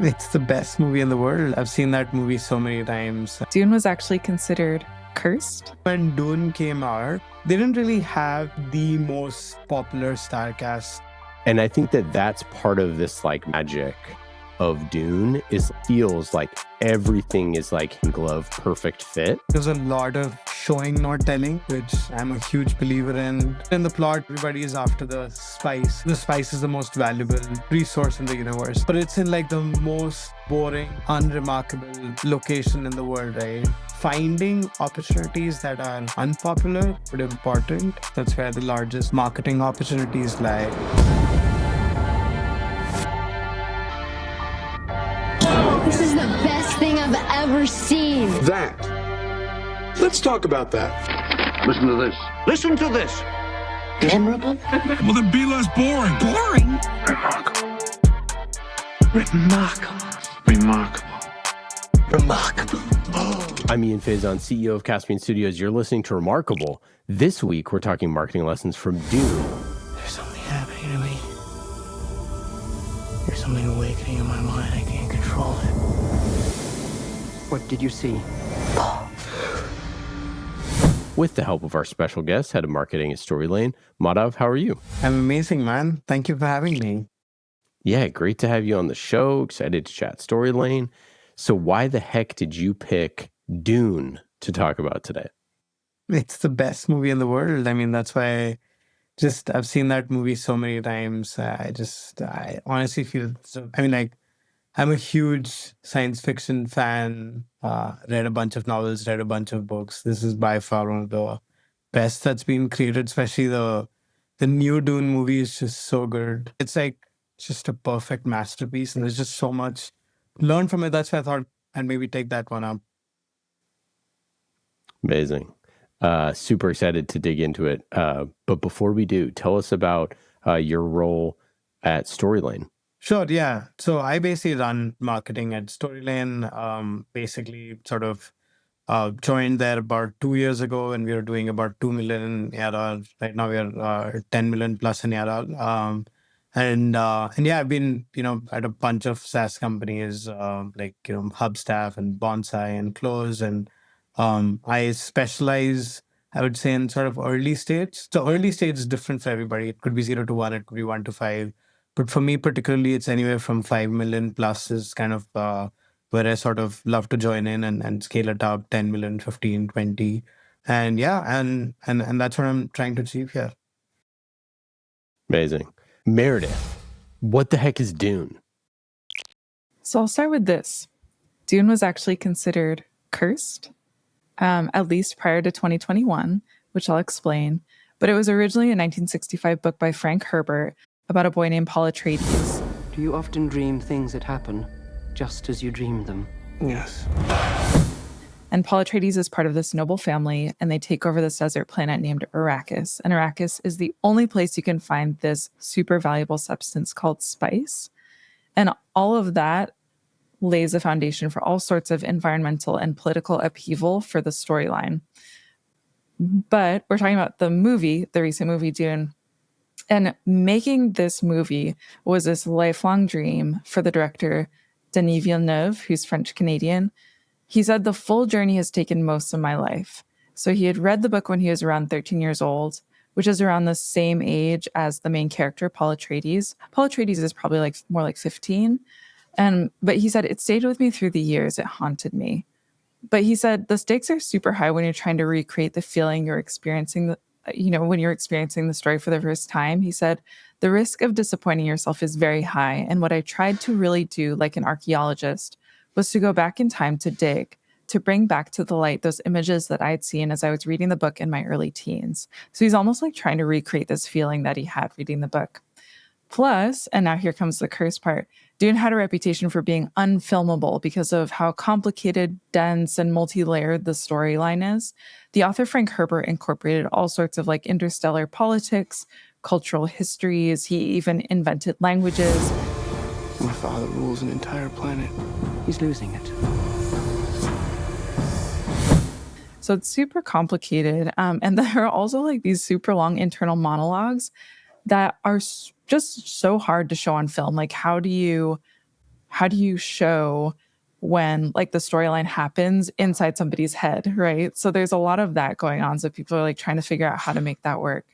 It's the best movie in the world. I've seen that movie so many times. Dune was actually considered cursed. When Dune came out, they didn't really have the most popular star cast. And I think that that's part of this magic of Dune is feels like everything is glove perfect fit. There's a lot of showing, not telling, which I'm a huge believer in. In the plot, everybody is after the spice. The spice is the most valuable resource in the universe, but it's in the most boring, unremarkable location in the world, right? Finding opportunities that are unpopular but important, that's where the largest marketing opportunities lie. This is the best thing I've ever seen. Let's talk about that. Listen to this. Listen to this. Memorable? Well, then be less boring. Boring? Remarkable. I'm Ian Faison, CEO of Caspian Studios. You're listening to Remarkable. This week, we're talking marketing lessons from Dune. There's something happening to me. There's something awakening in my mind. I can't control it. What did you see? With the help of our special guest, head of marketing at Storylane, Madhav, how are you? I'm amazing, man. Thank you for having me. Yeah, great to have you on the show. Excited to chat Storylane. So why the heck did you pick Dune to talk about today? It's the best movie in the world. I mean, that's why I've seen that movie so many times. I honestly feel so. I mean, I'm a huge science fiction fan, read a bunch of novels, read a bunch of books. This is by far one of the best that's been created, especially the new Dune movie is just so good. It's just a perfect masterpiece, and there's just so much learn from it. That's why I thought I'd maybe take that one up. Amazing. Super excited to dig into it. But before we do, tell us about your role at Storylane. Sure, yeah. So I basically run marketing at Storylane. Basically, sort of joined there about 2 years ago, and we were doing about 2 million in ARR. Right now, we are 10 million plus in ARR. And yeah, I've been at a bunch of SaaS companies Hubstaff and Bonsai and Close, and I specialize, I would say, in sort of early stage. So early stage is different for everybody. It could be 0 to 1, it could be 1 to 5. But for me particularly, it's anywhere from 5 million plus is kind of where I sort of love to join in and scale it up 10 million, 15, 20. And yeah, and that's what I'm trying to achieve here. Amazing. Meredith, what the heck is Dune? So I'll start with this. Dune was actually considered cursed, at least prior to 2021, which I'll explain. But it was originally a 1965 book by Frank Herbert about a boy named Paul Atreides. Do you often dream things that happen just as you dreamed them? Yes. And Paul Atreides is part of this noble family, and they take over this desert planet named Arrakis. And Arrakis is the only place you can find this super valuable substance called spice. And all of that lays a foundation for all sorts of environmental and political upheaval for the storyline. But we're talking about the movie, the recent movie Dune. And making this movie was this lifelong dream for the director, Denis Villeneuve, who's French-Canadian. He said, the full journey has taken most of my life. So he had read the book when he was around 13 years old, which is around the same age as the main character, Paul Atreides. Paul Atreides is probably more like 15. But he said, it stayed with me through the years. It haunted me. But he said, the stakes are super high when you're trying to recreate the feeling you're experiencing, when you're experiencing the story for the first time. He said, the risk of disappointing yourself is very high. And what I tried to really do, like an archaeologist, was to go back in time to dig, to bring back to the light those images that I had seen as I was reading the book in my early teens. So he's almost like trying to recreate this feeling that he had reading the book. Plus, and now here comes the curse part, Dune had a reputation for being unfilmable because of how complicated, dense, and multi-layered the storyline is. The author Frank Herbert incorporated all sorts of interstellar politics, cultural histories. He even invented languages. My father rules an entire planet. He's losing it. So it's super complicated. And there are also these super long internal monologues that are just so hard to show on film. How do you how do you show when like the storyline happens inside somebody's head, right? So there's a lot of that going on. So people are like trying to figure out how to make that work.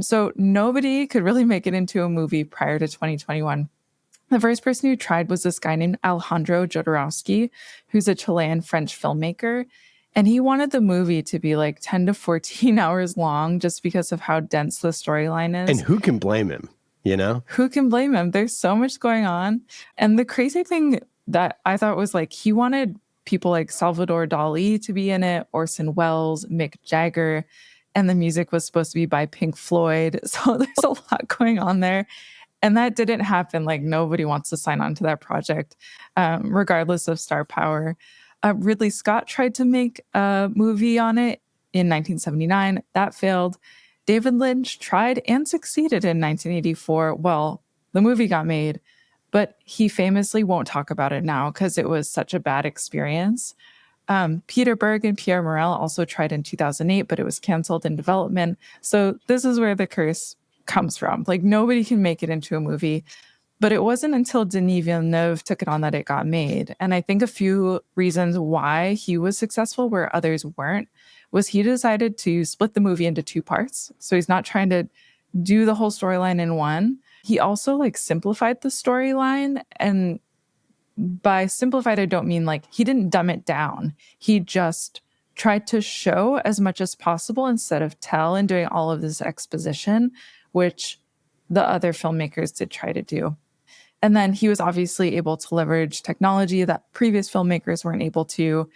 So nobody could really make it into a movie prior to 2021. The first person who tried was this guy named Alejandro Jodorowsky, who's a Chilean-French filmmaker. And he wanted the movie to be like 10 to 14 hours long just because of how dense the storyline is. And who can blame him, you know? Who can blame him? There's so much going on. And the crazy thing that I thought was like he wanted people like Salvador Dali to be in it, Orson Welles, Mick Jagger, and the music was supposed to be by Pink Floyd. So there's a lot going on there. And that didn't happen. Like nobody wants to sign on to that project, regardless of star power. Ridley Scott tried to make a movie on it in 1979. That failed. David Lynch tried and succeeded in 1984. Well, the movie got made, but he famously won't talk about it now because it was such a bad experience. Peter Berg and Pierre Morel also tried in 2008, but it was canceled in development. So this is where the curse comes from. Like nobody can make it into a movie, but it wasn't until Denis Villeneuve took it on that it got made. And I think a few reasons why he was successful where others weren't was he decided to split the movie into two parts. So he's not trying to do the whole storyline in one. He also like simplified the storyline, and by simplified, I don't mean like he didn't dumb it down. He just tried to show as much as possible instead of tell and doing all of this exposition, which the other filmmakers did try to do. And then he was obviously able to leverage technology that previous filmmakers weren't able to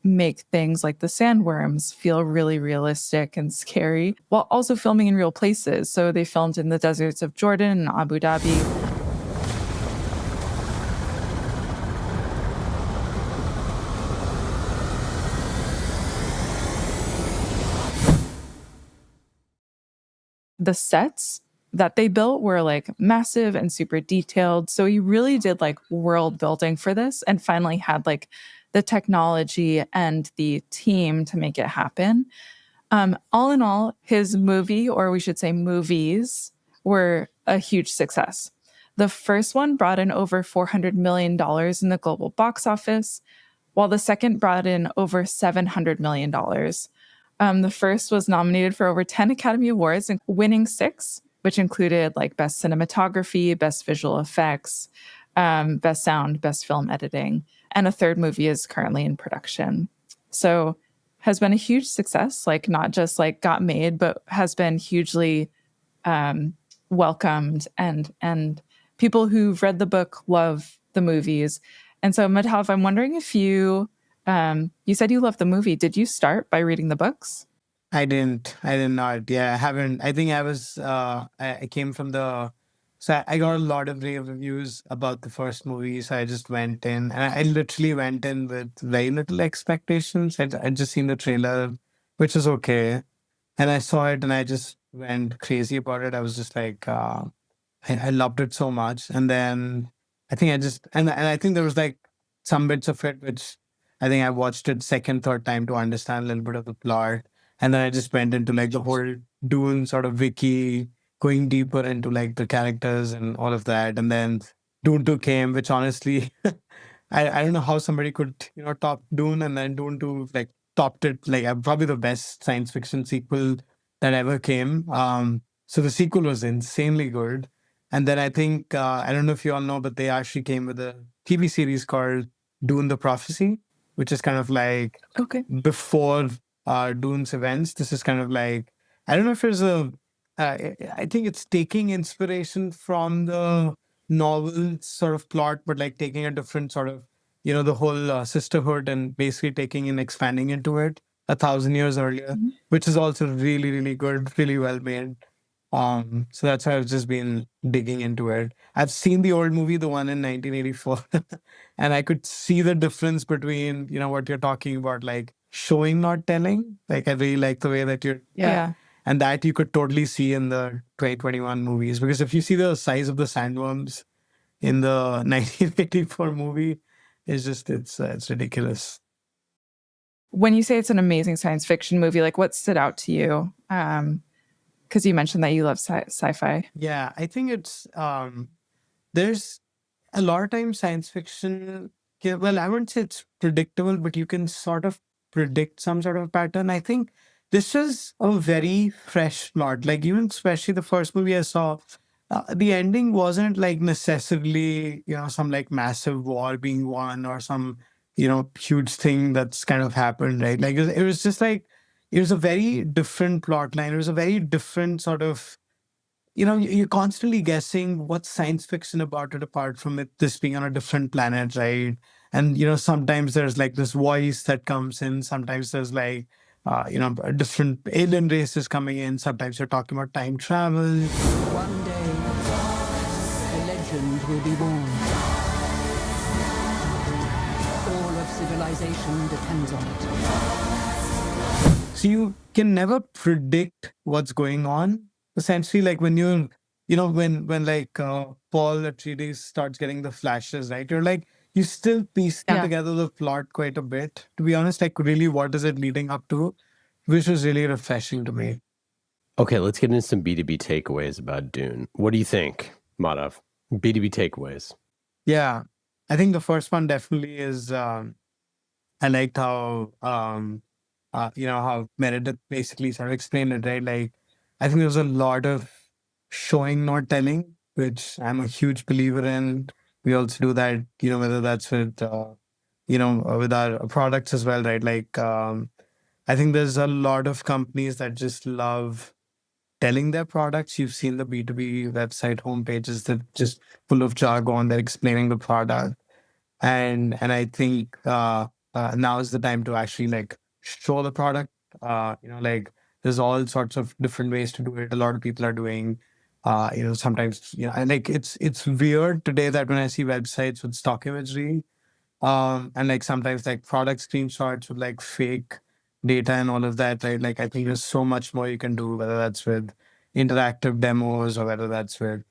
make things like the sandworms feel really realistic and scary, while also filming in real places. So they filmed in the deserts of Jordan and Abu Dhabi. The sets that they built were like massive and super detailed. So he really did like world building for this and finally had like the technology and the team to make it happen. All in all, his movie, or we should say movies, were a huge success. The first one brought in over $400 million in the global box office, while the second brought in over $700 million. The first was nominated for over 10 Academy Awards, winning 6, which included like Best Cinematography, Best Visual Effects, Best Sound, Best Film Editing. And a third movie is currently in production. So has been a huge success, like not just like got made, but has been hugely welcomed. And people who've read the book love the movies. And so Madhav, I'm wondering if you said you loved the movie. Did you start by reading the books? I did not. Yeah, I haven't. I think I came from so I got a lot of rave reviews about the first movie. So I just went in and I literally went in with very little expectations. I'd just seen the trailer, which was okay. And I saw it and I just went crazy about it. I was just like, I loved it so much. And then I think and I think there was like some bits of it, which I think I watched it second, third time to understand a little bit of the plot. And then I just went into like the whole Dune sort of wiki, going deeper into like the characters and all of that. And then Dune 2 came, which honestly, I don't know how somebody could, top Dune, and then Dune 2 like topped it, like probably the best science fiction sequel that ever came. So the sequel was insanely good. And then I think, I don't know if you all know, but they actually came with a TV series called Dune the Prophecy, which is kind of like before Dune's events. This is kind of like, I don't know if there's I think it's taking inspiration from the novel sort of plot, but like taking a different sort of, the whole sisterhood and basically taking and expanding into it 1,000 years earlier, which is also really, really good, really well made. So that's why I've just been digging into it. I've seen the old movie, the one in 1984, and I could see the difference between, what you're talking about, like showing, not telling. Like I really like the way that Yeah. And that you could totally see in the 2021 movies. Because if you see the size of the sandworms in the 1984 movie, it's ridiculous. When you say it's an amazing science fiction movie, like what stood out to you? Because you mentioned that you love sci-fi. Yeah, I think it's there's a lot of times science fiction, well, I wouldn't say it's predictable, but you can sort of predict some sort of pattern. I think this is a very fresh plot. Like, even especially the first movie I saw, the ending wasn't like necessarily, some like massive war being won or some, huge thing that's kind of happened, right? Like, it was just like, it was a very different plot line. It was a very different sort of, you're constantly guessing what's science fiction about it, apart from it this being on a different planet, right? And sometimes there's like this voice that comes in, sometimes there's like a different alien races coming in, sometimes you're talking about time travel. One day, a legend will be born. All of civilization depends on it. So you can never predict what's going on. Essentially, like when when like Paul Atreides starts getting the flashes, right? You're like, you still piece Yeah. together the plot quite a bit. To be honest, like really, what is it leading up to? Which was really refreshing to me. Okay, let's get into some B2B takeaways about Dune. What do you think, Madhav? B2B takeaways. Yeah, I think the first one definitely is. I liked how how Meredith basically sort of explained it, right? Like, I think there was a lot of showing, not telling, which I'm a huge believer in. We also do that, whether that's with, with our products as well, right? Like, I think there's a lot of companies that just love telling their products. You've seen the B2B website homepages that just full of jargon. They're explaining the product, and I think now is the time to actually like show the product. Like, there's all sorts of different ways to do it. A lot of people are doing, sometimes, and like it's weird today that when I see websites with stock imagery, and like sometimes like product screenshots with like fake data and all of that, right? Like, I think there's so much more you can do, whether that's with interactive demos or whether that's with,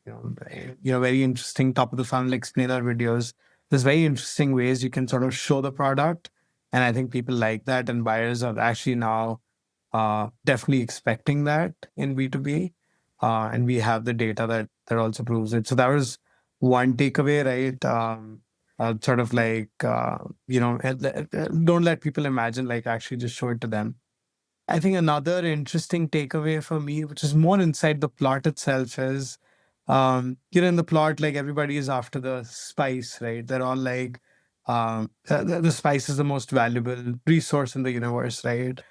very interesting top of the funnel explainer videos. There's very interesting ways you can sort of show the product. And I think people like that, and buyers are actually now definitely expecting that in B2B. And we have the data that also proves it. So that was one takeaway, right? Sort of like, don't let people imagine, like actually just show it to them. I think another interesting takeaway for me, which is more inside the plot itself, is, in the plot, like everybody is after the spice, right? They're all like, the spice is the most valuable resource in the universe, right?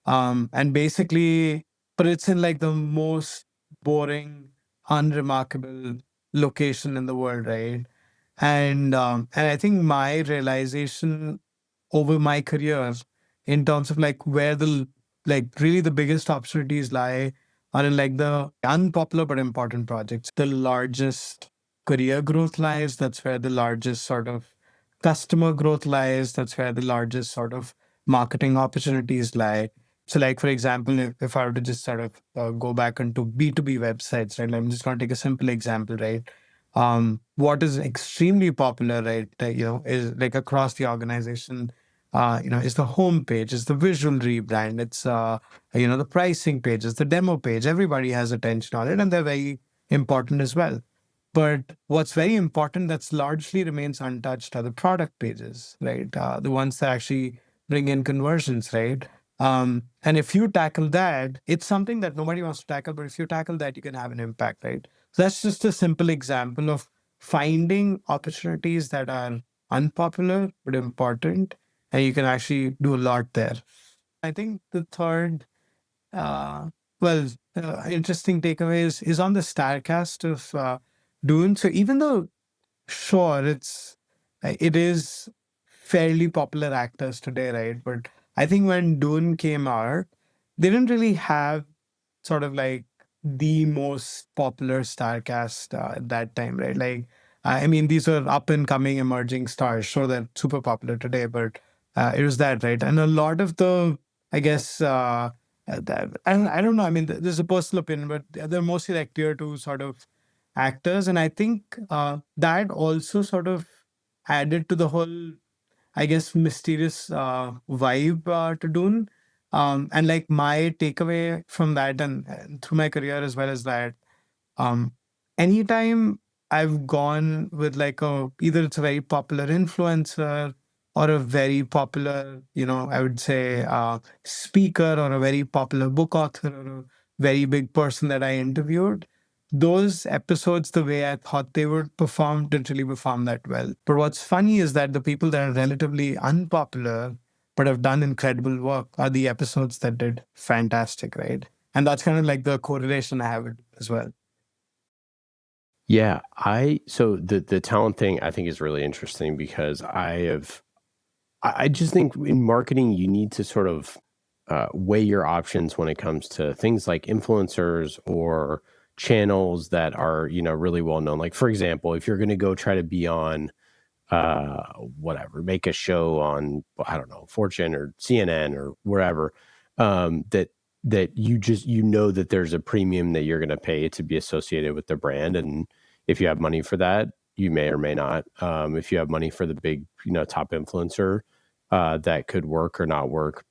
And basically, but it's in like the most boring, unremarkable location in the world, right? And I think my realization over my career in terms of like where the like really the biggest opportunities lie are in like the unpopular but important projects. The largest career growth lies. That's where the largest sort of customer growth lies. That's where the largest sort of marketing opportunities lie. So, like, for example, if I were to just sort of go back into B2B websites, right? I'm just going to take a simple example, right? What is extremely popular, right? Is like across the organization, is the homepage, is the visual rebrand, it's, the pricing page, it's the demo page. Everybody has attention on it, and they're very important as well. But what's very important that's largely remains untouched are the product pages, right? The ones that actually bring in conversions, right? And if you tackle that, it's something that nobody wants to tackle, but if you tackle that, you can have an impact, right? So that's just a simple example of finding opportunities that are unpopular but important, and you can actually do a lot there. I think the third, uh, interesting takeaway is on the Starcast of Dune. So even though, sure, it is fairly popular actors today, right? But I think when Dune came out, they didn't really have sort of like the most popular star cast at that time, right? Like, I mean, these are up and coming emerging stars. Sure, they're super popular today, but it was that, right? And a lot of the, I guess, and I don't know. I mean, this is a personal opinion, but they're mostly like tier two sort of actors, and I think that also sort of added to the whole, I guess, mysterious vibe to Dune. And like my takeaway from that and through my career as well is that, anytime I've gone with like either it's a very popular influencer or a very popular, I would say speaker or a very popular book author or a very big person that I interviewed. Those episodes, the way I thought they would perform, didn't really perform that well. But what's funny is that the people that are relatively unpopular but have done incredible work are the episodes that did fantastic, right? And that's kind of like the correlation I have as well. Yeah, so the talent thing I think is really interesting because I just think in marketing you need to sort of weigh your options when it comes to things like influencers or channels that are, really well known. Like for example, if you're going to go try to be on whatever, make a show on, I don't know, Fortune or CNN or wherever, that you just, that there's a premium that you're going to pay to be associated with the brand. And if you have money for that, you may or may not. If you have money for the big, top influencer, that could work or not work.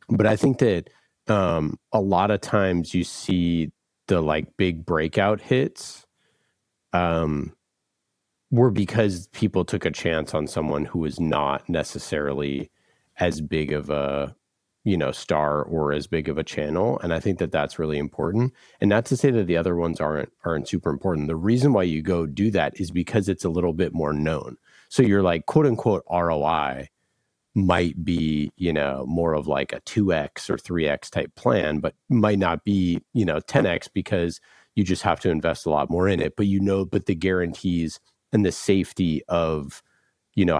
But I think that a lot of times you see the like big breakout hits were because people took a chance on someone who was not necessarily as big of a, star or as big of a channel. And I think that that's really important. And not to say that the other ones aren't super important. The reason why you go do that is because it's a little bit more known. So you're like, quote unquote, ROI might be, more of like a 2x or 3x type plan, but might not be, 10x because you just have to invest a lot more in it. But but the guarantees and the safety of,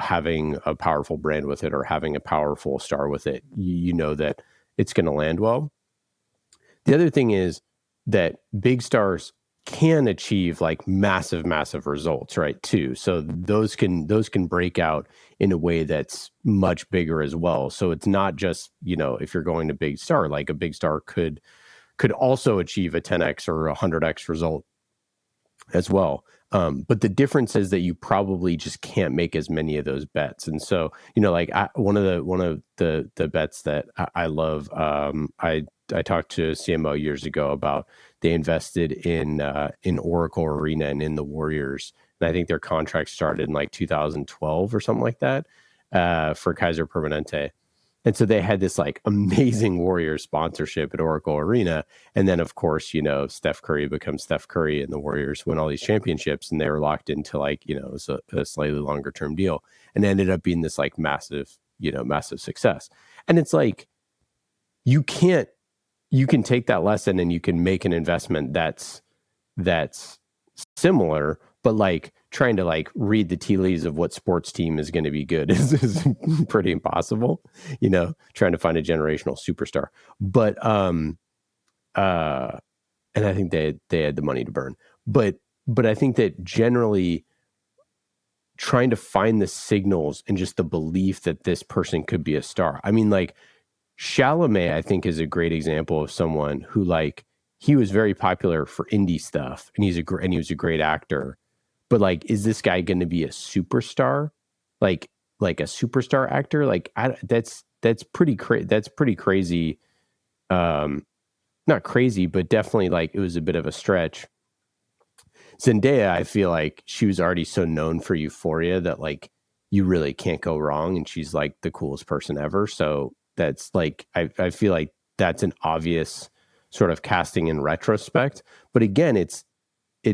having a powerful brand with it or having a powerful star with it, you know that it's going to land well. The other thing is that big stars can achieve like massive results, right, too. So those can break out in a way that's much bigger as well. So it's not just, if you're going to big star, like a big star could also achieve a 10x or a 100x result as well. But the difference is that you probably just can't make as many of those bets. And so, like one of the bets that I love, I talked to CMO years ago about they invested in Oracle Arena and in the Warriors. And I think their contract started in like 2012 or something like that for Kaiser Permanente. And so they had this like amazing Warriors sponsorship at Oracle Arena. And then, of course, Steph Curry becomes Steph Curry and the Warriors win all these championships. And they were locked into like, it was a slightly longer term deal and ended up being this like massive success. And it's like, you can take that lesson and you can make an investment that's similar, but like trying to like read the tea leaves of what sports team is going to be good is pretty impossible, trying to find a generational superstar. But and I think they had the money to burn. But I think that generally trying to find the signals and just the belief that this person could be a star. I mean, like Chalamet, I think, is a great example of someone who like he was very popular for indie stuff, and he was a great actor. But like, is this guy going to be a superstar? Like a superstar actor? Like that's pretty crazy. Not crazy, but definitely like it was a bit of a stretch. Zendaya, I feel like she was already so known for Euphoria that like you really can't go wrong, and she's like the coolest person ever. So that's like I feel like that's an obvious sort of casting in retrospect. But again, it's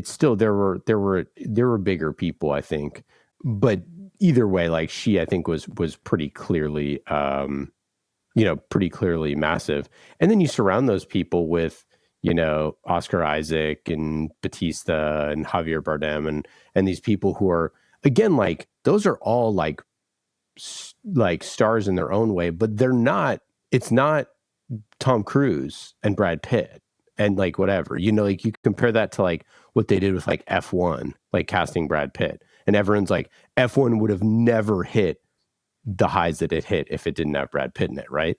still there were bigger people, I think. But either way, like she, I think was pretty clearly pretty clearly massive. And then you surround those people with Oscar Isaac and Batista and Javier Bardem and these people who are, again, like those are all like stars in their own way, but it's not Tom Cruise and Brad Pitt and like whatever, like you compare that to like what they did with like F1, like casting Brad Pitt, and everyone's like F1 would have never hit the highs that it hit if it didn't have Brad Pitt in it, right?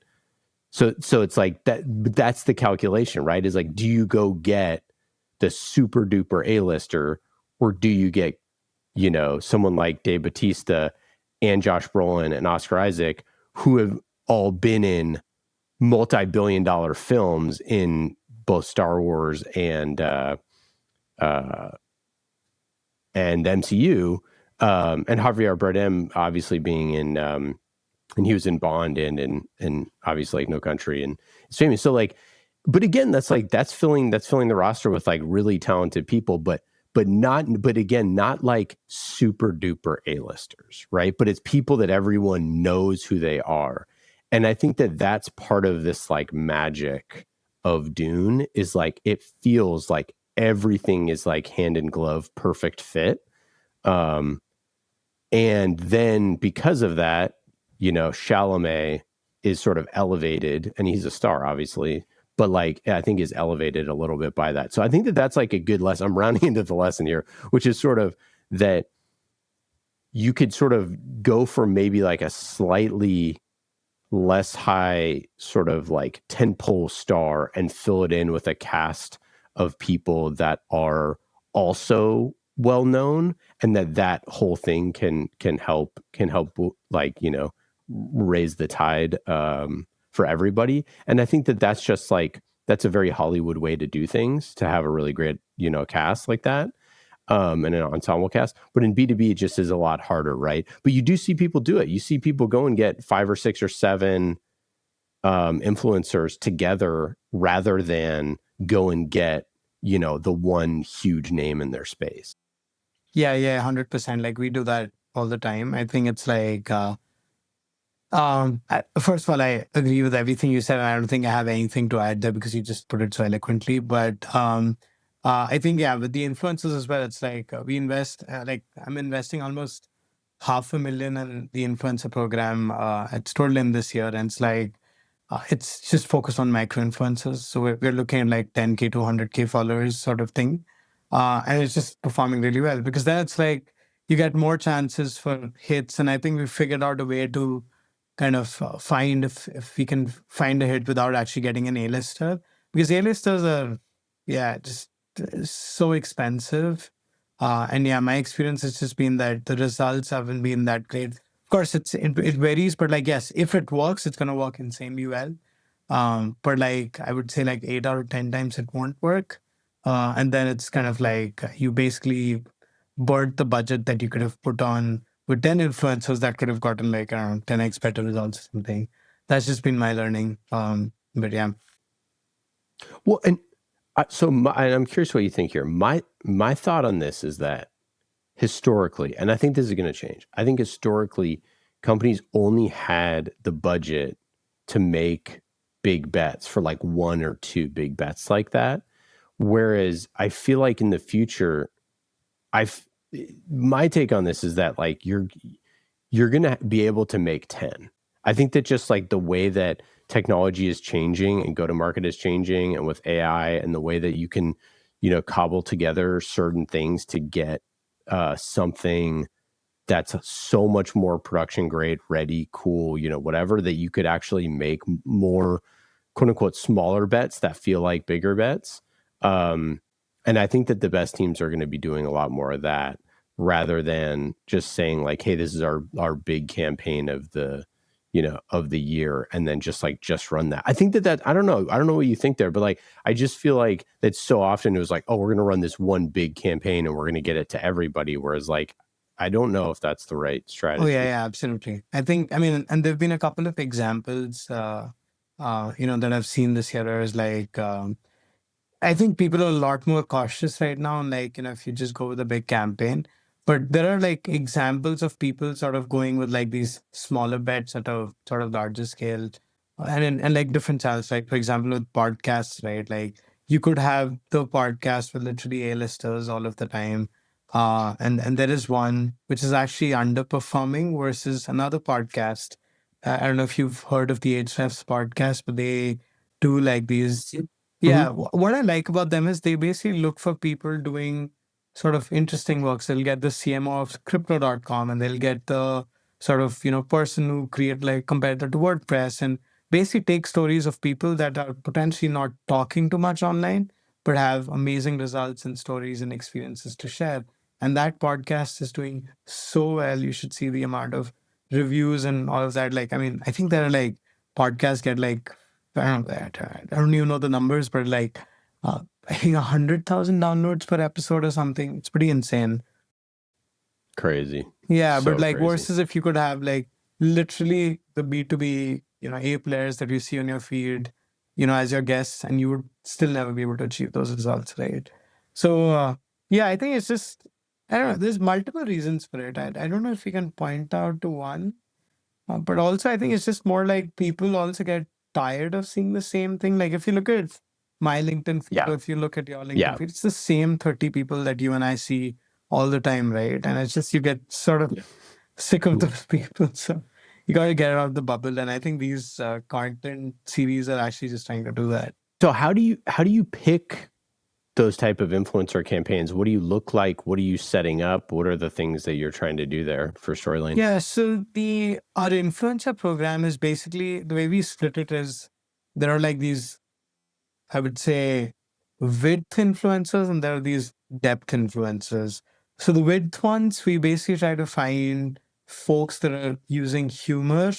So it's like that's the calculation, right? Is like, do you go get the super duper A-lister, or do you get, someone like Dave Bautista and Josh Brolin and Oscar Isaac, who have all been in multi-billion-dollar films in both Star Wars and and the MCU, and Javier Bardem obviously being in, and he was in Bond and obviously like No Country, and it's famous. So like, but again, that's filling the roster with like really talented people, but again, not like super duper A-listers, right? But it's people that everyone knows who they are. And I think that that's part of this like magic of Dune, is like, it feels like everything is like hand in glove, perfect fit. And then because of that, you know, Chalamet is sort of elevated, and he's a star, obviously, but like, I think is elevated a little bit by that. So I think that that's like a good lesson. I'm rounding into the lesson here, which is sort of that you could sort of go for maybe like a slightly less high sort of like tentpole star and fill it in with a cast of people that are also well known, and that whole thing can help like, you know, raise the tide for everybody. And I think that that's just like, that's a very Hollywood way to do things, to have a really great, you know, cast like that, and an ensemble cast. But in B2B, it just is a lot harder, right? But you do see people do it. You see people go and get 5 or 6 or 7 influencers together, rather than go and get, you know, the one huge name in their space. Yeah, 100%. Like we do that all the time. I think it's like, first of all, I agree with everything you said, and I don't think I have anything to add there because you just put it so eloquently. But I think, yeah, with the influencers as well, it's like we invest, like I'm investing almost $500,000 in the influencer program at Storylane this year. And it's like, it's just focused on micro influencers. So we're looking at like 10K to 100K followers sort of thing. And it's just performing really well, because then it's like you get more chances for hits. And I think we figured out a way to kind of find if we can find a hit without actually getting an A-lister, because A-listers are, just so expensive. And yeah, my experience has just been that the results haven't been that great. Of course, it varies, but like, yes, if it works, it's going to work insanely well. But like, I would say like 8 out of 10 times it won't work. And then it's kind of like you basically burnt the budget that you could have put on with 10 influencers that could have gotten like around 10x better results or something. That's just been my learning. But yeah. Well, and and I'm curious what you think here. My thought on this is that historically, and I think this is going to change, I think historically companies only had the budget to make big bets for like 1 or 2 big bets like that. Whereas I feel like in the future, my take on this is that like you're going to be able to make 10. I think that just like the way that technology is changing and go-to-market is changing, and with AI and the way that you can, you know, cobble together certain things to get something that's so much more production grade, ready, cool, you know, whatever, that you could actually make more quote unquote smaller bets that feel like bigger bets. And I think that the best teams are going to be doing a lot more of that, rather than just saying like, hey, this is our big campaign of the, you know, of the year, and then just run that. I think that I don't know what you think there, but like, I just feel like that so often it was like, oh, we're going to run this one big campaign and we're going to get it to everybody. Whereas like, I don't know if that's the right strategy. Oh yeah, absolutely. I think, I mean, and there've been a couple of examples, that I've seen this year is like, I think people are a lot more cautious right now. Like, if you just go with a big campaign, but there are like examples of people sort of going with like these smaller bets at a sort of larger scale, and like different channels. Like, for example, with podcasts, right? Like you could have the podcast with literally A-listers all of the time. And there is one which is actually underperforming versus another podcast. I don't know if you've heard of the HF's podcast, but they do like these. Yeah, what I like about them is they basically look for people doing sort of interesting works. They'll get the CMO of crypto.com, and they'll get the sort of, person who create like competitor to WordPress, and basically take stories of people that are potentially not talking too much online, but have amazing results and stories and experiences to share. And that podcast is doing so well. You should see the amount of reviews and all of that. Like, I mean, I think there are like podcasts get like, I don't even know the numbers, but like, I think 100,000 downloads per episode or something. It's pretty insane. Crazy. Yeah, So but like crazy. versus if you could have like literally the B2B, A players that you see on your feed, as your guests, and you would still never be able to achieve those results, right? So, yeah, I think it's just, I don't know, there's multiple reasons for it. I don't know if we can point out to one, but also I think it's just more like people also get tired of seeing the same thing. Like if you look at my LinkedIn feed, Yeah. or if you look at your LinkedIn Yeah. feed, it's the same 30 people that you and I see all the time, right? And it's just you get sort of sick of those people. So you got to get out of the bubble. And I think these content series are actually just trying to do that. So how do you pick those type of influencer campaigns? What do you look like? What are you setting up? What are the things that you're trying to do there for Storylane? Yeah, so our influencer program is basically the way we split it is there are like these, I would say, width influencers and there are these depth influencers. So the width ones, we basically try to find folks that are using humor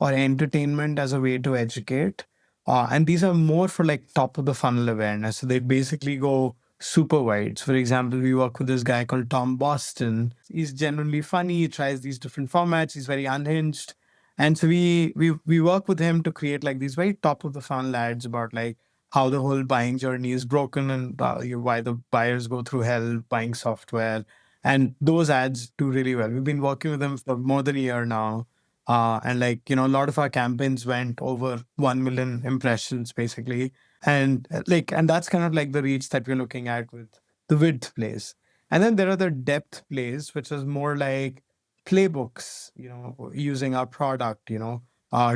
or entertainment as a way to educate. And these are more for like top of the funnel awareness. So they basically go super wide. So for example, we work with this guy called Tom Boston. He's genuinely funny. He tries these different formats. He's very unhinged. And so we work with him to create like these very top of the funnel ads about like how the whole buying journey is broken and why the buyers go through hell buying software. And those ads do really well. We've been working with them for more than a year now. And like, a lot of our campaigns went over 1 million impressions basically. And and that's kind of like the reach that we're looking at with the width plays. And then there are the depth plays, which is more like playbooks, using our product,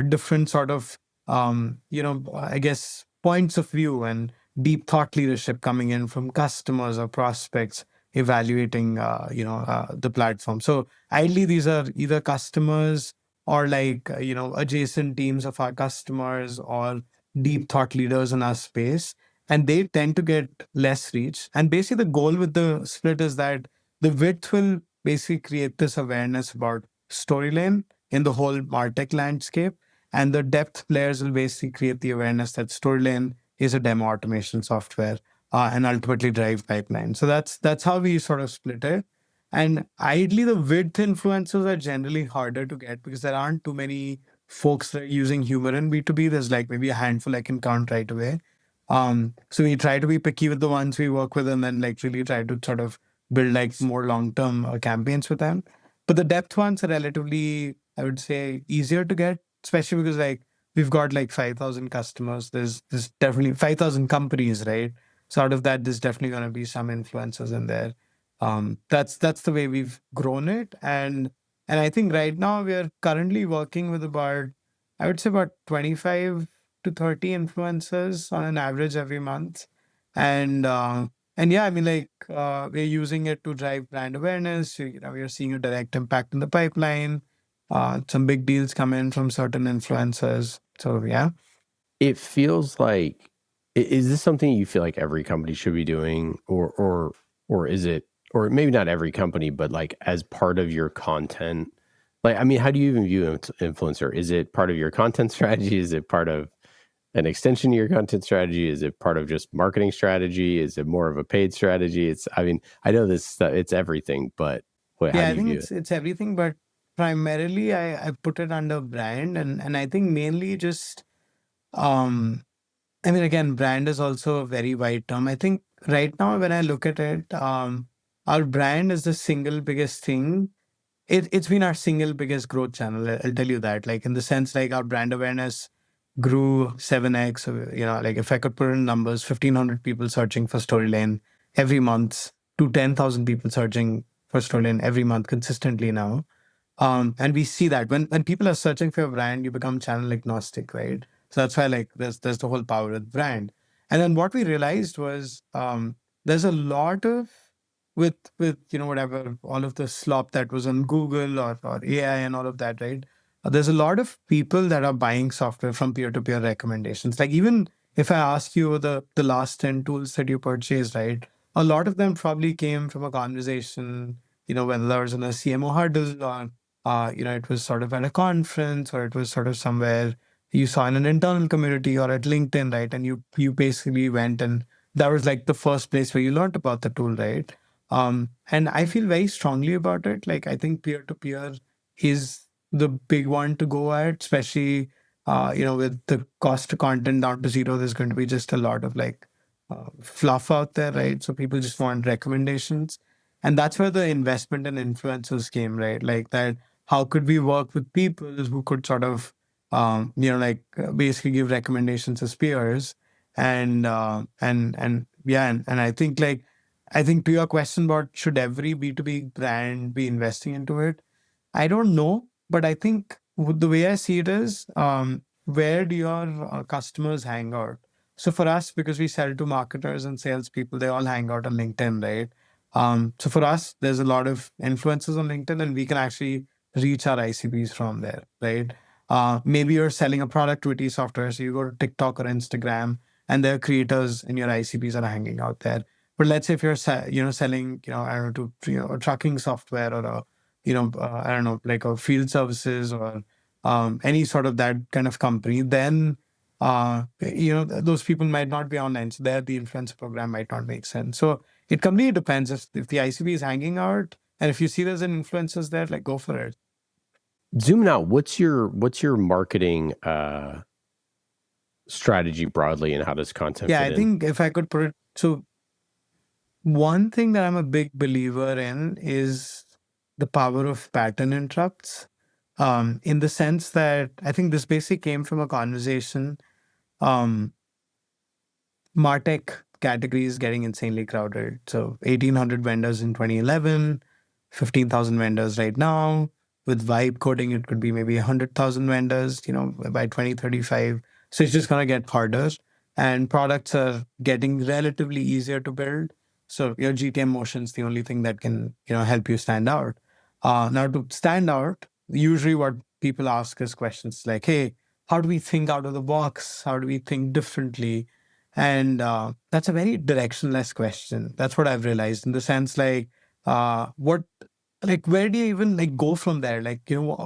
different sort of, I guess points of view and deep thought leadership coming in from customers or prospects evaluating, the platform. So ideally, these are either customers or like, adjacent teams of our customers or deep thought leaders in our space. And they tend to get less reach. And basically, the goal with the split is that the width will basically create this awareness about Storylane in the whole MarTech landscape. And the depth players will basically create the awareness that Storylane is a demo automation software and ultimately drive pipeline. So that's how we sort of split it. And ideally, the width influencers are generally harder to get because there aren't too many folks that are using humor in B2B. There's like maybe a handful I can count right away. So we try to be picky with the ones we work with and then like really try to sort of build like more long-term campaigns with them. But the depth ones are relatively, I would say, easier to get, especially because like we've got like 5,000 customers. There's definitely 5,000 companies, right? So out of that, there's definitely going to be some influencers in there. That's the way we've grown it. And I think right now we are currently working with about, I would say about 25 to 30 influencers on an average every month. And yeah, I mean, like we're using it to drive brand awareness. We are seeing a direct impact in the pipeline. Some big deals come in from certain influencers. So yeah. It feels like, is this something you feel like every company should be doing, or is it, or maybe not every company, but like as part of your content? Like, I mean, how do you even view influencer? Is it part of your content strategy? Is it part of an extension to your content strategy? Is it part of just marketing strategy? Is it more of a paid strategy? I mean, I know this, it's everything, but how Yeah, I do you think view it? it's everything, but primarily I put it under brand and I think mainly just I mean again, brand is also a very wide term. I think right now when I look at it, our brand is the single biggest thing. It's been our single biggest growth channel. I'll tell you that. Like in the sense like our brand awareness grew 7x. Like if I could put in numbers, 1,500 people searching for Storylane every month to 10,000 people searching for Storylane every month consistently now. And we see that when people are searching for a brand, you become channel agnostic, right? So that's why like there's the whole power of brand. And then what we realized was there's a lot of with whatever all of the slop that was on Google or AI and all of that, right? There's a lot of people that are buying software from peer-to-peer recommendations. Like even if I ask you the last 10 tools that you purchased, right? A lot of them probably came from a conversation, whether that was in a CMO huddle or it was sort of at a conference or it was sort of somewhere you saw in an internal community or at LinkedIn, right? And you basically went and that was like the first place where you learned about the tool, right? And I feel very strongly about it. Like, I think peer-to-peer is the big one to go at, especially, with the cost to content down to zero, there's going to be just a lot of like fluff out there, right? So people just want recommendations. And that's where the investment in influencers came, right? Like that, how could we work with people who could sort of, basically give recommendations as peers, and I think to your question about should every B2B brand be investing into it, I don't know, but I think the way I see it is, where do your customers hang out? So for us, because we sell to marketers and salespeople, they all hang out on LinkedIn, right? So for us, there's a lot of influencers on LinkedIn, and we can actually reach our ICPs from there, right? Maybe you're selling a productivity software, so you go to TikTok or Instagram, and there are creators in your ICPs that are hanging out there. But let's say if you're selling, I don't know, a trucking software, or I don't know, like a field services, or any sort of that kind of company, then those people might not be online. So there, the influencer program might not make sense. So it completely depends. If the ICP is hanging out, and if you see there's an influencers there, like, go for it. Zooming out, what's your marketing strategy broadly, and how does content Yeah, fit I in? think if I could put it, so one thing that I'm a big believer in is the power of pattern interrupts. In the sense that I think this basically came from a conversation. MarTech category is getting insanely crowded. So 1,800 vendors in 2011, 15,000 vendors right now. With vibe coding, it could be maybe 100,000 vendors, by 2035. So it's just going to get harder. And products are getting relatively easier to build. So your GTM motion is the only thing that can, help you stand out. Now, to stand out, usually what people ask is questions like, hey, how do we think out of the box? How do we think differently? And that's a very directionless question. That's what I've realized, in the sense like, where do you even like go from there? Like,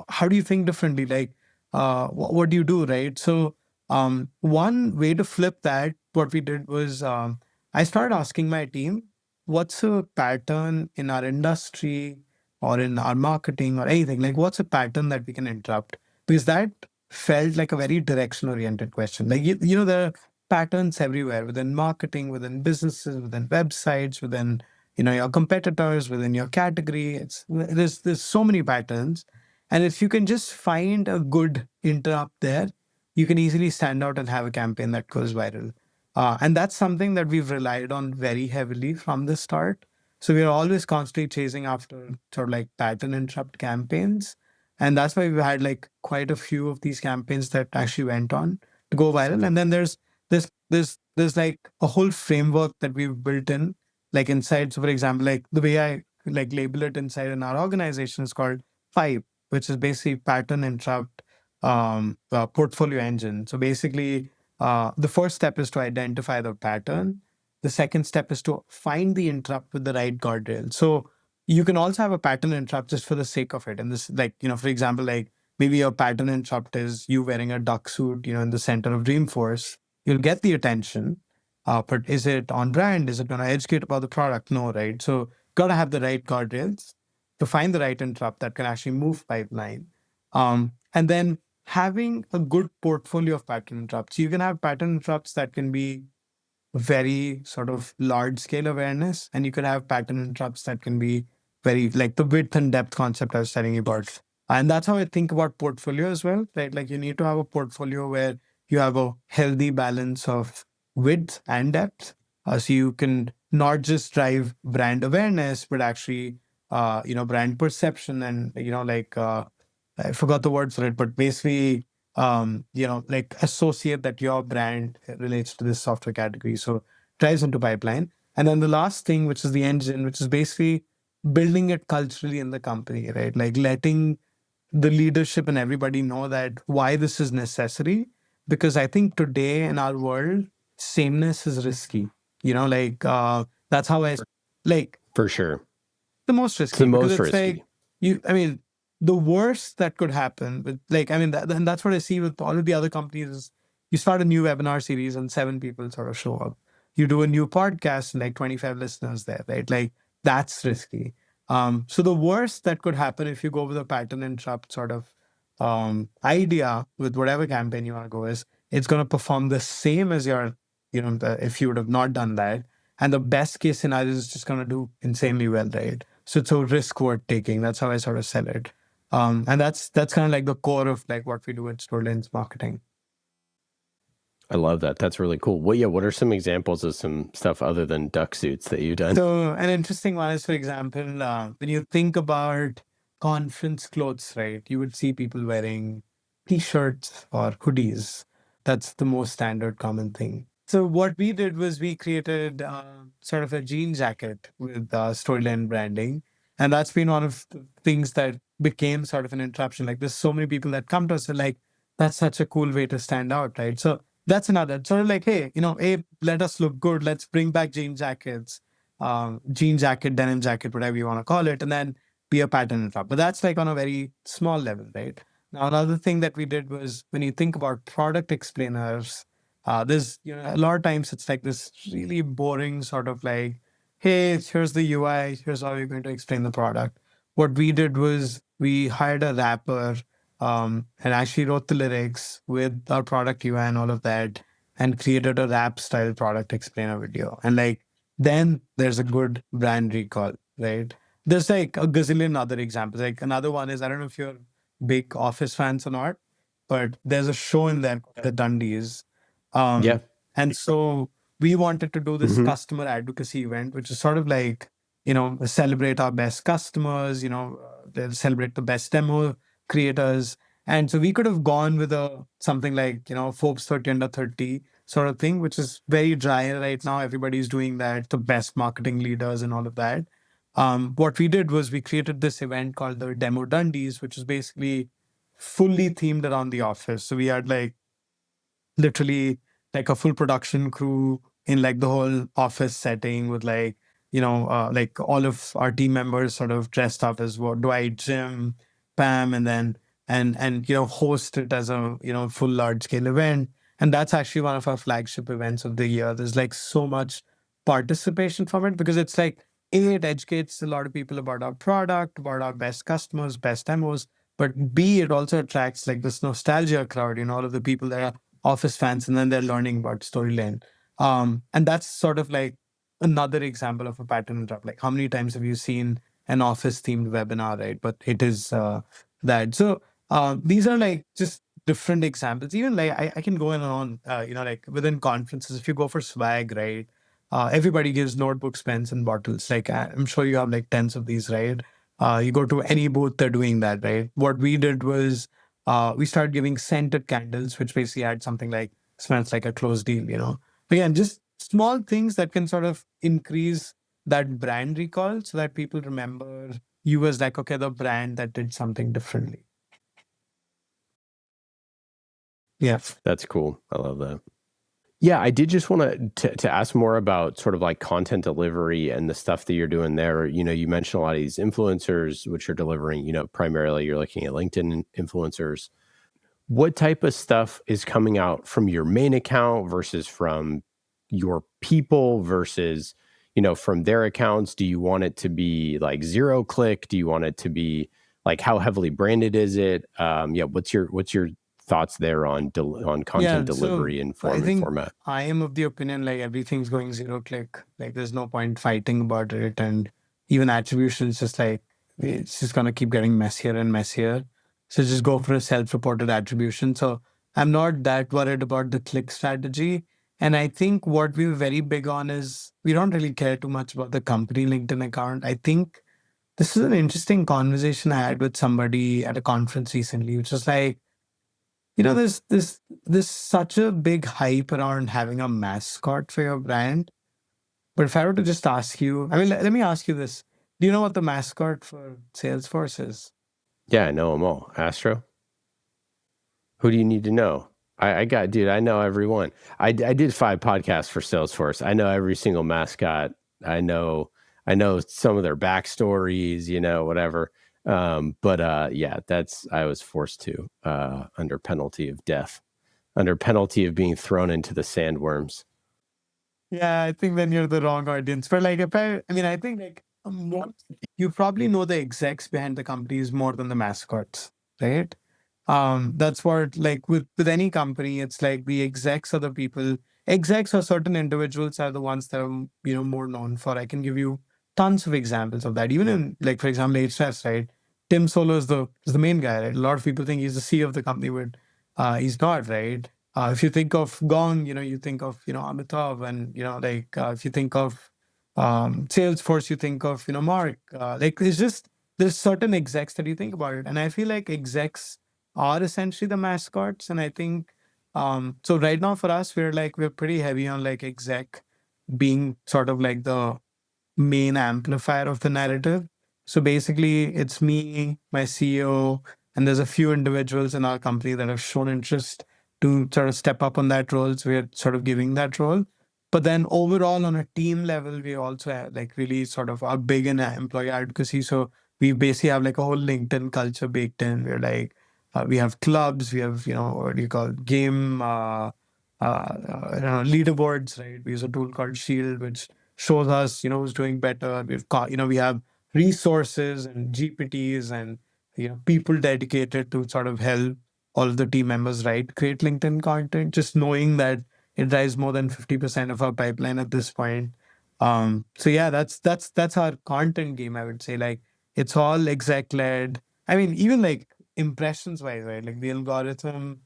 how do you think differently? Like, what do you do, right? So, one way to flip that, what we did was, I started asking my team, what's a pattern in our industry or in our marketing or anything? Like, what's a pattern that we can interrupt? Because that felt like a very direction oriented question. Like, there are patterns everywhere, within marketing, within businesses, within websites, within your competitors, within your category. There's so many patterns, and if you can just find a good interrupt there, you can easily stand out and have a campaign that goes viral. And that's something that we've relied on very heavily from the start. So we're always constantly chasing after sort of like pattern interrupt campaigns, and that's why we've had like quite a few of these campaigns that actually went on to go viral. And then there's like a whole framework that we've built in, like inside. So for example, like the way I like label it inside in our organization is called FIBE, which is basically pattern interrupt portfolio engine. So basically, the first step is to identify the pattern. The second step is to find the interrupt with the right guardrail. So you can also have a pattern interrupt just for the sake of it. And this, like, for example, like maybe your pattern interrupt is you wearing a duck suit, in the center of Dreamforce. You'll get the attention. But is it on brand? Is it going to educate about the product? No, right? So got to have the right guardrails to find the right interrupt that can actually move pipeline. And then having a good portfolio of pattern interrupts. You can have pattern interrupts that can be very sort of large scale awareness, and you could have pattern interrupts that can be very like the width and depth concept I was telling you about. And that's how I think about portfolio as well, right? Like you need to have a portfolio where you have a healthy balance of width and depth. So you can not just drive brand awareness, but actually, brand perception and, I forgot the word for it, but basically, like associate that your brand relates to this software category. So drives into pipeline. And then the last thing, which is the engine, which is basically building it culturally in the company, right? Like letting the leadership and everybody know that why this is necessary. Because I think today in our world, sameness is risky. That's how like For sure. the most It's risky, the because most it's risky. like the worst that could happen with and that's what I see with all of the other companies is you start a new webinar series and 7 people sort of show up. You do a new podcast and like 25 listeners there, right? Like that's risky. So the worst that could happen if you go with a pattern interrupt sort of idea with whatever campaign you want to go is it's going to perform the same as your, if you would have not done that. And the best case scenario is just going to do insanely well, right? So it's a risk worth taking. That's how I sort of sell it. And that's kind of like the core of like what we do at Storylane's marketing. I love that. That's really cool. Well, yeah, what are some examples of some stuff other than duck suits that you've done? So an interesting one is, for example, when you think about conference clothes, right? You would see people wearing t-shirts or hoodies. That's the most standard common thing. So what we did was we created sort of a jean jacket with Storyline branding. And that's been one of the things that became sort of an interruption. Like there's so many people that come to us and like, that's such a cool way to stand out, right? So that's another sort of like, hey, hey, let us look good. Let's bring back jean jackets, jean jacket, denim jacket, whatever you want to call it, and then be a pattern interrupt. But that's like on a very small level, right? Now, another thing that we did was when you think about product explainers, there's, a lot of times it's like this really boring sort of like, hey, here's the UI, here's how you're going to explain the product. What we did was we hired a rapper and actually wrote the lyrics with our product UI and all of that and created a rap style product explainer video. And like, then there's a good brand recall, right? There's like a gazillion other examples. Like another one is, I don't know if you're big Office fans or not, but there's a show in there called The Dundies. Yeah. And so we wanted to do this customer advocacy event, which is sort of like, celebrate our best customers, celebrate the best demo creators. And so we could have gone with something like, Forbes 30 under 30 sort of thing, which is very dry right now. Everybody's doing that, the best marketing leaders and all of that. What we did was we created this event called the Demo Dundies, which is basically fully themed around the office. So we had like literally like a full production crew in like the whole office setting with like, like all of our team members sort of dressed up as Dwight, Jim, Pam, and then host it as a full large scale event. And that's actually one of our flagship events of the year. There's like so much participation from it because it's like it educates a lot of people about our product, about our best customers, best demos, but B, it also attracts like this nostalgia crowd, all of the people that are Office fans, and then they're learning about Storyline. And that's sort of like another example of a pattern interrupt. Like how many times have you seen an Office themed webinar, right? But it is that. So these are like just different examples. Even like I can go in and on, like within conferences, if you go for swag, right? Everybody gives notebooks, pens, and bottles. Like I'm sure you have like tens of these, right? You go to any booth, they're doing that, right? What we did was we started giving scented candles, which basically had something like smells like a closed deal, Again, just small things that can sort of increase that brand recall so that people remember you as like, okay, the brand that did something differently. Yeah. That's cool. I love that. Yeah, I did just want to ask more about sort of like content delivery and the stuff that you're doing there. You mentioned a lot of these influencers, which are delivering, primarily you're looking at LinkedIn influencers. What type of stuff is coming out from your main account versus from your people versus, from their accounts? Do you want it to be like zero click? Do you want it to be like, how heavily branded is it? What's your thoughts there on content delivery and format? I am of the opinion like everything's going zero click. Like there's no point fighting about it, and even attribution is just like it's just gonna keep getting messier and messier. So just go for a self-reported attribution. So I'm not that worried about the click strategy. And I think what we were very big on is we don't really care too much about the company LinkedIn account. I think this is an interesting conversation I had with somebody at a conference recently, which is like, there's such a big hype around having a mascot for your brand. But if I were to just ask you, let me ask you this. Do you know what the mascot for Salesforce is? Yeah, I know them all. Astro? Who do you need to know? I know everyone. I did 5 podcasts for Salesforce. I know every single mascot. I know some of their backstories, whatever. I was forced to, under penalty of death, under penalty of being thrown into the sandworms. Yeah, I think then you're the wrong audience. But like, I think like What you probably know the execs behind the companies more than the mascots, right? That's what, like with any company, it's like the execs are the people. Execs or certain individuals are the ones that are more known for. I can give you tons of examples of that. Even in, like, for example, HRS, right? Tim Solo is the main guy, right? A lot of people think he's the CEO of the company, but he's not, right? If you think of Gong, you think of Amitav, and if you think of Salesforce, you think of Mark. Like there's certain execs that you think about it, and I feel like execs are essentially the mascots. And I think so right now for us, we're pretty heavy on like exec being sort of like the main amplifier of the narrative. So basically, it's me, my CEO, and there's a few individuals in our company that have shown interest to sort of step up on that role. So we're sort of giving that role. But then overall, on a team level, we also like really sort of are big in employee advocacy. So we basically have like a whole LinkedIn culture baked in. We're like, we have clubs, we have, what do you call it, game leaderboards, right? We use a tool called Shield, which shows us, who's doing better. We've got, we have resources and GPTs and, people dedicated to sort of help all of the team members, right? Create LinkedIn content, just knowing that it drives more than 50% of our pipeline at this point. So yeah, that's our content game, I would say. Like it's all exec led. I mean, even like impressions wise, right? Like the algorithm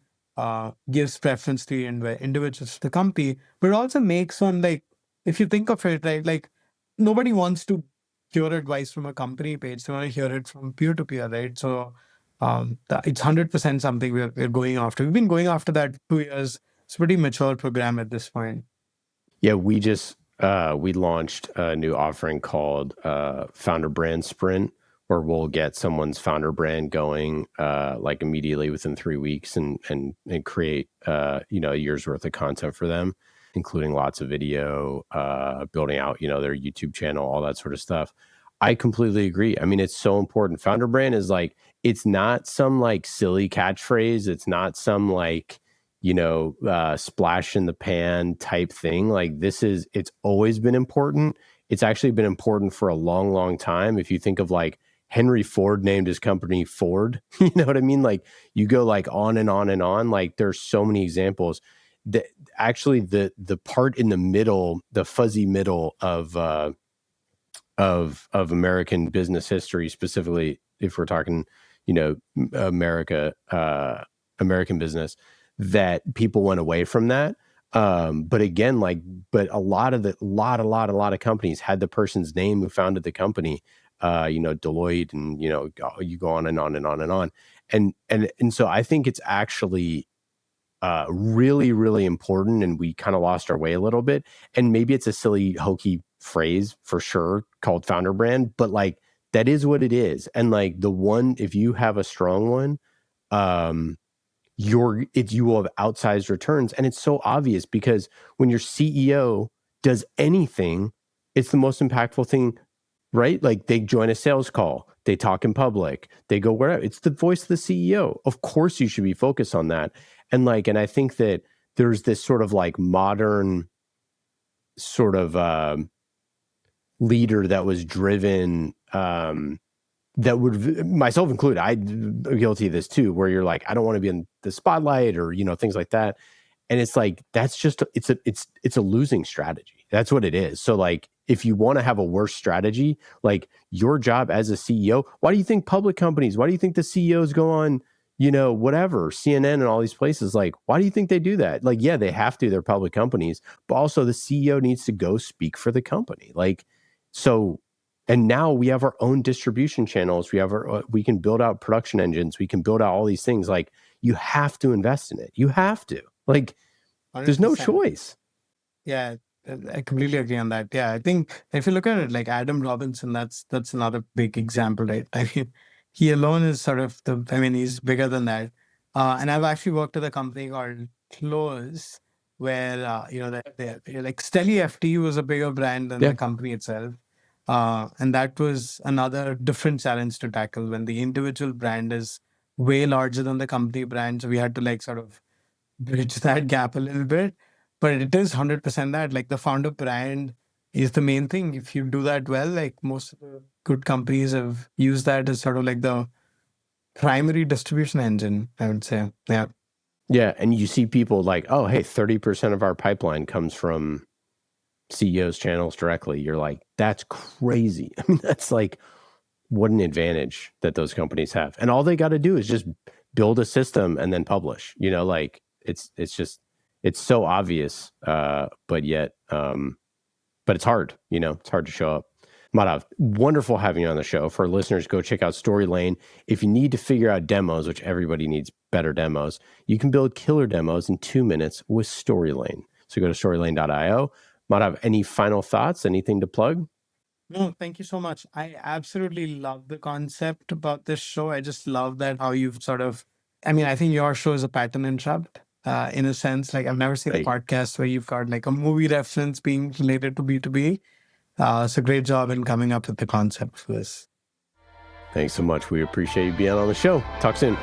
gives preference to individuals to the company, but it also makes one like, if you think of it, right, like nobody wants to hear advice from a company page. They want to hear it from peer to peer, right? So it's 100% something we're going after. We've been going after that 2 years. It's a pretty mature program at this point. Yeah, we launched a new offering called Founder Brand Sprint, where we'll get someone's founder brand going like immediately within 3 weeks and create a year's worth of content for them, including lots of video, building out their YouTube channel, all that sort of stuff. I completely agree. I mean, it's so important. Founder brand is like, it's not some like silly catchphrase. It's not some like splash in the pan type thing. Like it's always been important. It's actually been important for a long, long time. If you think of like Henry Ford named his company Ford, you know what I mean? Like you go like on and on and on. Like there's so many examples. Actually the part in the middle, the fuzzy middle of American business history, specifically if we're talking, American business, that people went away from that. But again, but a lot of companies had the person's name who founded the company, Deloitte, and, you go on and on and on and on. And so I think it's actually really, really important. And we kind of lost our way a little bit. And maybe it's a silly, hokey phrase for sure called founder brand, but like that is what it is. And like if you have a strong one, you will have outsized returns. And it's so obvious because when your CEO does anything, it's the most impactful thing, right? Like they join a sales call, they talk in public, they go wherever. It's the voice of the CEO. Of course you should be focused on that. And I think that there's this sort of like modern sort of leader that was driven, that would, myself included, I'm guilty of this too, where you're like, I don't want to be in the spotlight or, things like that. And it's like, that's just, it's a losing strategy. That's what it is. So like, if you want to have a worse strategy, like your job as a CEO, why do you think public companies, why do you think the CEOs go on, whatever, CNN and all these places? Like, why do you think they do that? Like, yeah, they have to, they're public companies, but also the CEO needs to go speak for the company. Like, so, and now we have our own distribution channels. We can build out production engines. We can build out all these things. Like, you have to invest in it. You have to. Like, 100%. There's no choice. Yeah, I completely agree on that. Yeah, I think if you look at it, like Adam Robinson, that's another big example, right? I mean, he alone is sort of he's bigger than that. And I've actually worked at a company called Close, where like Stelly FT was a bigger brand than the company itself. And that was another different challenge to tackle when the individual brand is way larger than the company brand. So we had to like sort of bridge that gap a little bit. But it is 100% that like the founder brand is the main thing. If you do that well, like most of the good companies have used that as sort of like the primary distribution engine, I would say. Yeah. Yeah. And you see people like, oh, hey, 30% of our pipeline comes from CEOs' channels directly. You're like, that's crazy. I mean, that's like, what an advantage that those companies have. And all they got to do is just build a system and then publish, like it's so obvious, but yet, but it's hard, it's hard to show up. Madhav, wonderful having you on the show. For listeners, go check out Storylane. If you need to figure out demos, which everybody needs better demos, you can build killer demos in 2 minutes with Storylane. So go to storylane.io. Madhav, any final thoughts? Anything to plug? No, thank you so much. I absolutely love the concept about this show. I just love that how you've sort of, I think your show is a pattern interrupt in a sense. Like I've never seen a podcast where you've got like a movie reference being related to B2B. So great job in coming up with the concept for this. Thanks so much. We appreciate you being on the show. Talk soon.